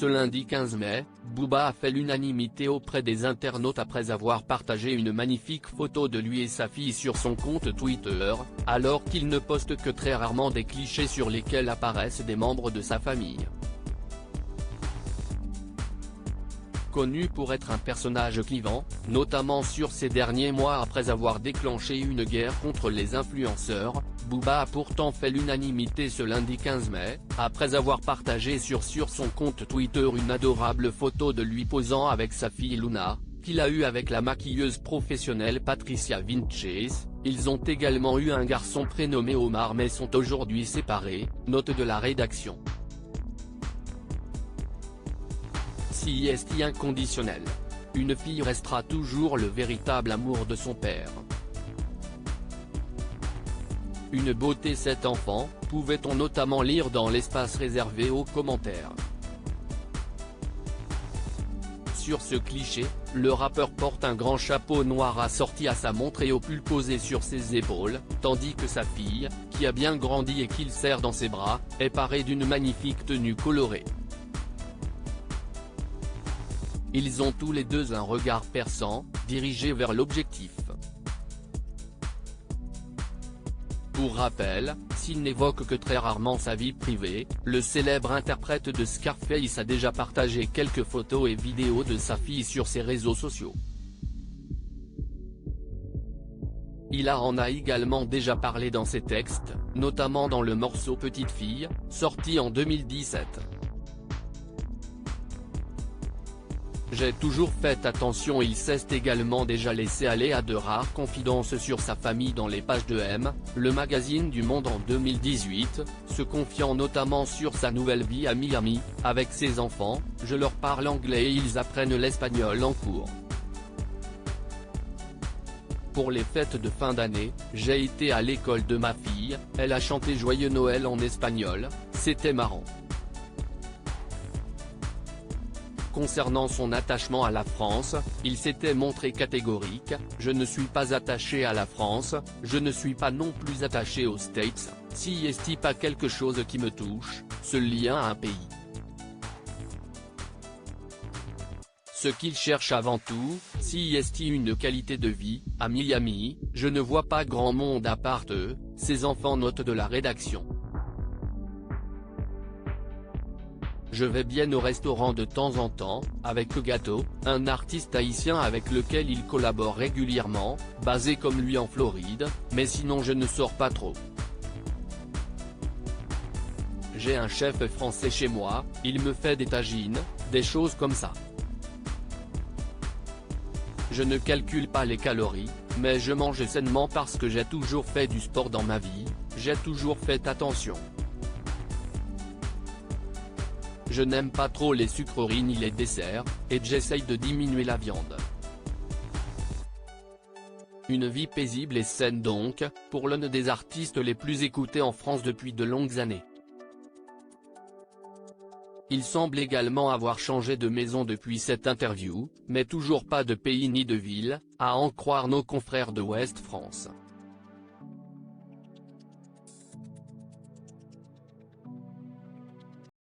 Ce lundi 15 mai, Booba a fait l'unanimité auprès des internautes après avoir partagé une magnifique photo de lui et sa fille sur son compte Twitter, alors qu'il ne poste que très rarement des clichés sur lesquels apparaissent des membres de sa famille. Connu pour être un personnage clivant, notamment sur ces derniers mois après avoir déclenché une guerre contre les influenceurs, Booba a pourtant fait l'unanimité ce lundi 15 mai, après avoir partagé sur son compte Twitter une adorable photo de lui posant avec sa fille Luna, qu'il a eue avec la maquilleuse professionnelle Patricia Vinches. Ils ont également eu un garçon prénommé Omar mais sont aujourd'hui séparés, note de la rédaction. Si est inconditionnel. Une fille restera toujours le véritable amour de son père. Une beauté cet enfant, pouvait-on notamment lire dans l'espace réservé aux commentaires. Sur ce cliché, le rappeur porte un grand chapeau noir assorti à sa montre et au pull posé sur ses épaules, tandis que sa fille, qui a bien grandi et qu'il serre dans ses bras, est parée d'une magnifique tenue colorée. Ils ont tous les deux un regard perçant, dirigé vers l'objectif. Pour rappel, s'il n'évoque que très rarement sa vie privée, le célèbre interprète de Scarface a déjà partagé quelques photos et vidéos de sa fille sur ses réseaux sociaux. Il en a également déjà parlé dans ses textes, notamment dans le morceau Petite Fille, sorti en 2017. J'ai toujours fait attention. Il s'est également déjà laissé aller à de rares confidences sur sa famille dans les pages de M, le magazine du Monde en 2018, se confiant notamment sur sa nouvelle vie à Miami, avec ses enfants. Je leur parle anglais et ils apprennent l'espagnol en cours. Pour les fêtes de fin d'année, j'ai été à l'école de ma fille, elle a chanté Joyeux Noël en espagnol, c'était marrant. Concernant son attachement à la France, il s'était montré catégorique: je ne suis pas attaché à la France, je ne suis pas non plus attaché aux States, si est pas quelque chose qui me touche, ce lien à un pays. Ce qu'il cherche avant tout, si est une qualité de vie, à Miami, je ne vois pas grand monde à part eux, ses enfants, note de la rédaction. Je vais bien au restaurant de temps en temps, avec Gâteau, un artiste haïtien avec lequel il collabore régulièrement, basé comme lui en Floride, mais sinon je ne sors pas trop. J'ai un chef français chez moi, il me fait des tagines, des choses comme ça. Je ne calcule pas les calories, mais je mange sainement parce que j'ai toujours fait du sport dans ma vie, j'ai toujours fait attention. Je n'aime pas trop les sucreries ni les desserts, et j'essaye de diminuer la viande. Une vie paisible et saine donc, pour l'un des artistes les plus écoutés en France depuis de longues années. Il semble également avoir changé de maison depuis cette interview, mais toujours pas de pays ni de ville, à en croire nos confrères de Ouest France.